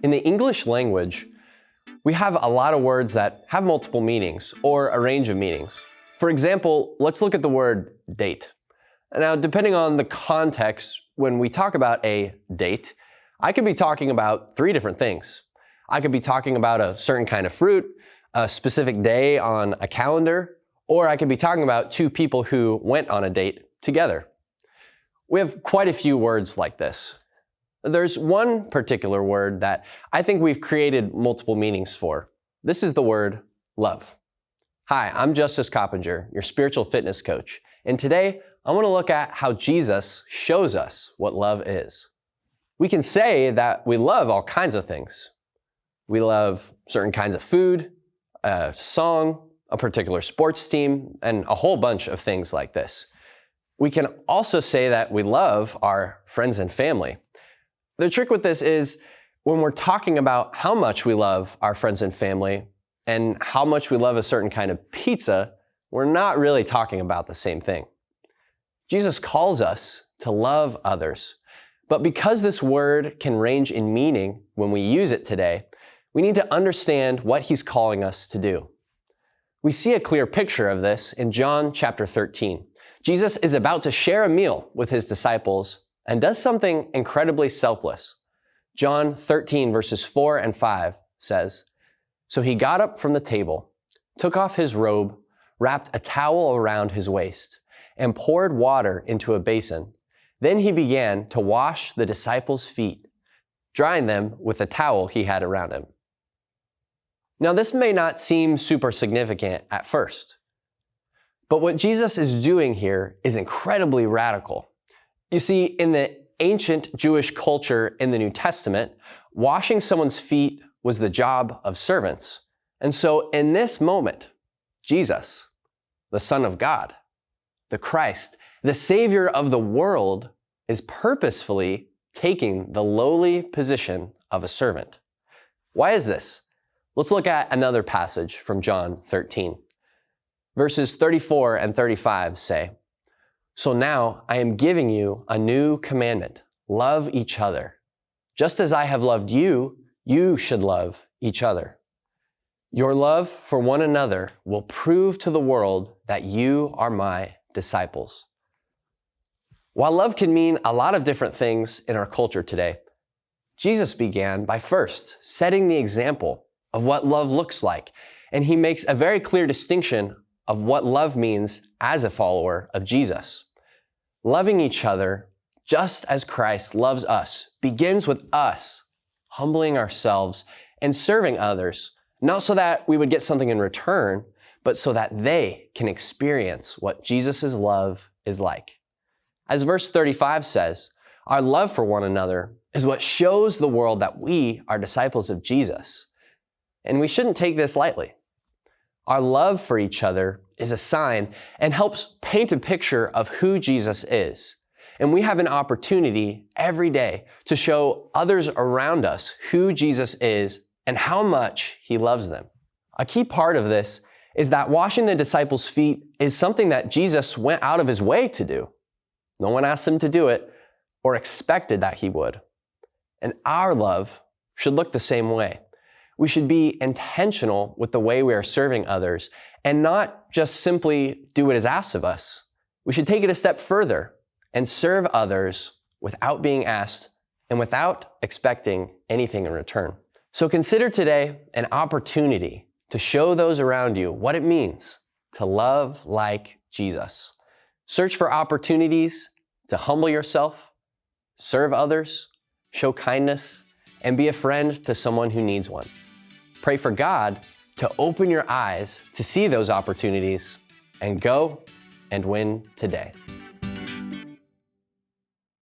In the English language, we have a lot of words that have multiple meanings or a range of meanings. For example, let's look at the word date. Now, depending on the context, when we talk about a date, I could be talking about three different things. I could be talking about a certain kind of fruit, a specific day on a calendar, or I could be talking about two people who went on a date together. We have quite a few words like this. There's one particular word that I think we've created multiple meanings for. This is the word love. Hi, I'm Justus Coppinger, your spiritual fitness coach, and today I want to look at how Jesus shows us what love is. We can say that we love all kinds of things. We love certain kinds of food, a song, a particular sports team, and a whole bunch of things like this. We can also say that we love our friends and family. The trick with this is when we're talking about how much we love our friends and family and how much we love a certain kind of pizza, we're not really talking about the same thing. Jesus calls us to love others, but because this word can range in meaning when we use it today, we need to understand what he's calling us to do. We see a clear picture of this in John chapter 13. Jesus is about to share a meal with his disciples and does something incredibly selfless. John 13 verses 4 and 5 says, "So he got up from the table, took off his robe, wrapped a towel around his waist, and poured water into a basin. Then he began to wash the disciples' feet, drying them with the towel he had around him." Now, this may not seem super significant at first, but what Jesus is doing here is incredibly radical. You see, in the ancient Jewish culture in the New Testament, washing someone's feet was the job of servants. And so in this moment, Jesus, the Son of God, the Christ, the Savior of the world, is purposefully taking the lowly position of a servant. Why is this? Let's look at another passage from John 13. Verses 34 and 35 say, "So now I am giving you a new commandment. Love each other. Just as I have loved you, you should love each other. Your love for one another will prove to the world that you are my disciples." While love can mean a lot of different things in our culture today, Jesus began by first setting the example of what love looks like, and he makes a very clear distinction of what love means as a follower of Jesus. Loving each other just as Christ loves us begins with us humbling ourselves and serving others, not so that we would get something in return, but so that they can experience what Jesus' love is like. As verse 35 says, our love for one another is what shows the world that we are disciples of Jesus. And we shouldn't take this lightly. Our love for each other is a sign and helps paint a picture of who Jesus is. And we have an opportunity every day to show others around us who Jesus is and how much he loves them. A key part of this is that washing the disciples' feet is something that Jesus went out of his way to do. No one asked him to do it or expected that he would. And our love should look the same way. We should be intentional with the way we are serving others and not just simply do what is asked of us. We should take it a step further and serve others without being asked and without expecting anything in return. So consider today an opportunity to show those around you what it means to love like Jesus. Search for opportunities to humble yourself, serve others, show kindness, and be a friend to someone who needs one. Pray for God to open your eyes to see those opportunities and go and win today.